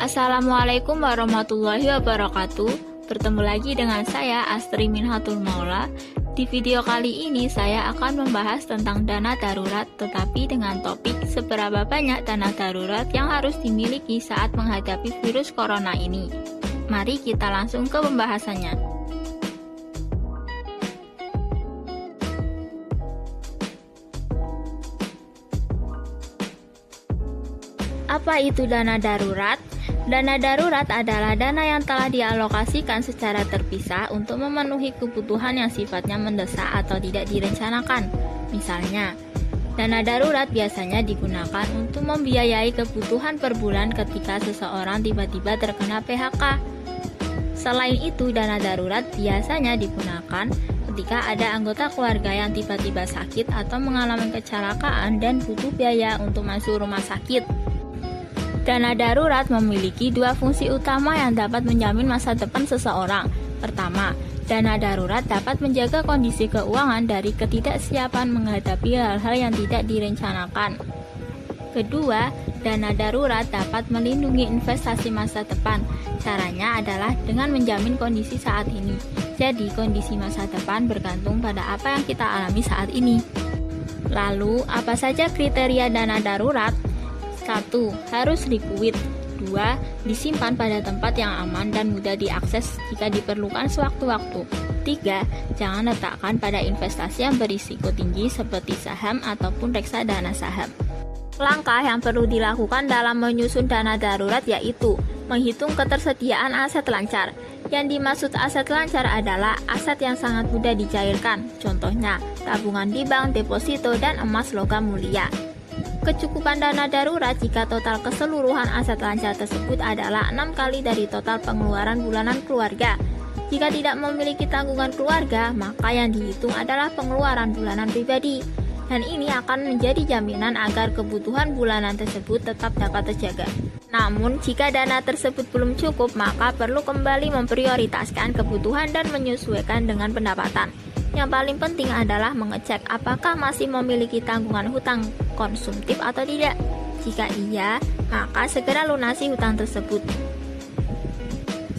Assalamualaikum warahmatullahi wabarakatuh. Bertemu lagi dengan saya Astri Minhatul Maula. Di video kali ini saya akan membahas tentang dana darurat, tetapi dengan topik seberapa banyak dana darurat yang harus dimiliki saat menghadapi virus corona ini. Mari kita langsung ke pembahasannya. Apa itu dana darurat? Dana darurat adalah dana yang telah dialokasikan secara terpisah untuk memenuhi kebutuhan yang sifatnya mendesak atau tidak direncanakan. Misalnya, dana darurat biasanya digunakan untuk membiayai kebutuhan per bulan ketika seseorang tiba-tiba terkena PHK. Selain itu, dana darurat biasanya digunakan ketika ada anggota keluarga yang tiba-tiba sakit atau mengalami kecelakaan dan butuh biaya untuk masuk rumah sakit. Dana darurat memiliki dua fungsi utama yang dapat menjamin masa depan seseorang. Pertama, dana darurat dapat menjaga kondisi keuangan dari ketidaksiapan menghadapi hal-hal yang tidak direncanakan. Kedua, dana darurat dapat melindungi investasi masa depan. Caranya adalah dengan menjamin kondisi saat ini. Jadi, kondisi masa depan bergantung pada apa yang kita alami saat ini. Lalu, apa saja kriteria dana darurat? 1. Harus likuid. 2. Disimpan pada tempat yang aman dan mudah diakses jika diperlukan sewaktu-waktu. 3. Jangan letakkan pada investasi yang berisiko tinggi seperti saham ataupun reksadana saham. Langkah yang perlu dilakukan dalam menyusun dana darurat yaitu menghitung ketersediaan aset lancar. Yang dimaksud aset lancar adalah aset yang sangat mudah dicairkan. Contohnya, tabungan di bank, deposito, dan emas logam mulia. Kecukupan dana darurat jika total keseluruhan aset lancar tersebut adalah 6 kali dari total pengeluaran bulanan keluarga. Jika tidak memiliki tanggungan keluarga, maka yang dihitung adalah pengeluaran bulanan pribadi. Dan ini akan menjadi jaminan agar kebutuhan bulanan tersebut tetap dapat terjaga. Namun, jika dana tersebut belum cukup, maka perlu kembali memprioritaskan kebutuhan dan menyesuaikan dengan pendapatan. Yang paling penting adalah mengecek apakah masih memiliki tanggungan hutang konsumtif atau tidak. Jika iya, maka segera lunasi hutang tersebut.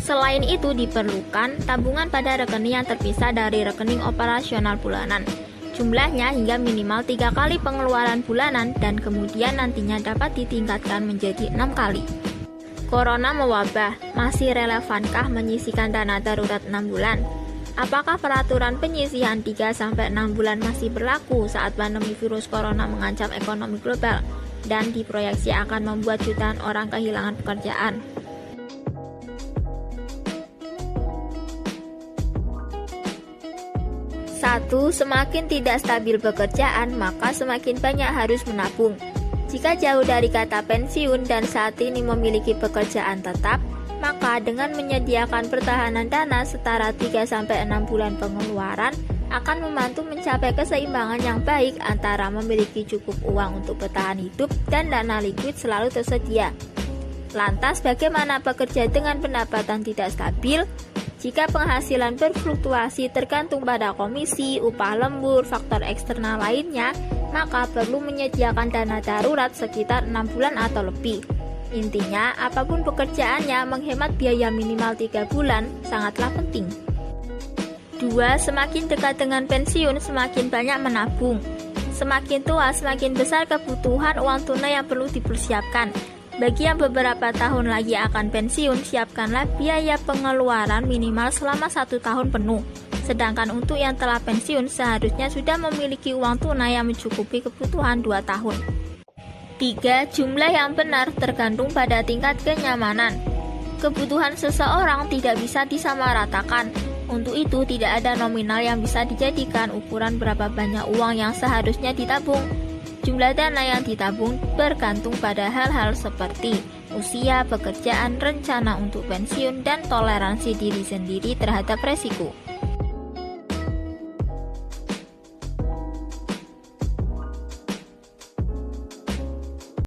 Selain itu, diperlukan tabungan pada rekening yang terpisah dari rekening operasional bulanan. Jumlahnya hingga minimal 3 kali pengeluaran bulanan dan kemudian nantinya dapat ditingkatkan menjadi 6 kali. Corona mewabah, masih relevankah menyisihkan dana darurat 6 bulan? Apakah peraturan penyisihan 3-6 bulan masih berlaku saat pandemi virus corona mengancam ekonomi global dan diproyeksi akan membuat jutaan orang kehilangan pekerjaan? Satu, semakin tidak stabil pekerjaan, maka semakin banyak harus menabung. Jika jauh dari kata pensiun dan saat ini memiliki pekerjaan tetap, maka dengan menyediakan pertahanan dana setara 3-6 bulan pengeluaran akan membantu mencapai keseimbangan yang baik antara memiliki cukup uang untuk bertahan hidup dan dana likuid selalu tersedia. Lantas bagaimana pekerja dengan pendapatan tidak stabil? Jika penghasilan berfluktuasi tergantung pada komisi, upah lembur, faktor eksternal lainnya, maka perlu menyediakan dana darurat sekitar 6 bulan atau lebih. Intinya, apapun pekerjaannya, menghemat biaya minimal 3 bulan sangatlah penting. 2. Semakin dekat dengan pensiun, semakin banyak menabung. Semakin tua, semakin besar kebutuhan uang tunai yang perlu dipersiapkan. Bagi yang beberapa tahun lagi akan pensiun, siapkanlah biaya pengeluaran minimal selama 1 tahun penuh. Sedangkan untuk yang telah pensiun, seharusnya sudah memiliki uang tunai yang mencukupi kebutuhan 2 tahun. 3. Jumlah yang benar tergantung pada tingkat kenyamanan. Kebutuhan seseorang tidak bisa disamaratakan. Untuk itu, tidak ada nominal yang bisa dijadikan ukuran berapa banyak uang yang seharusnya ditabung. Jumlah dana yang ditabung bergantung pada hal-hal seperti usia, pekerjaan, rencana untuk pensiun, dan toleransi diri sendiri terhadap resiko.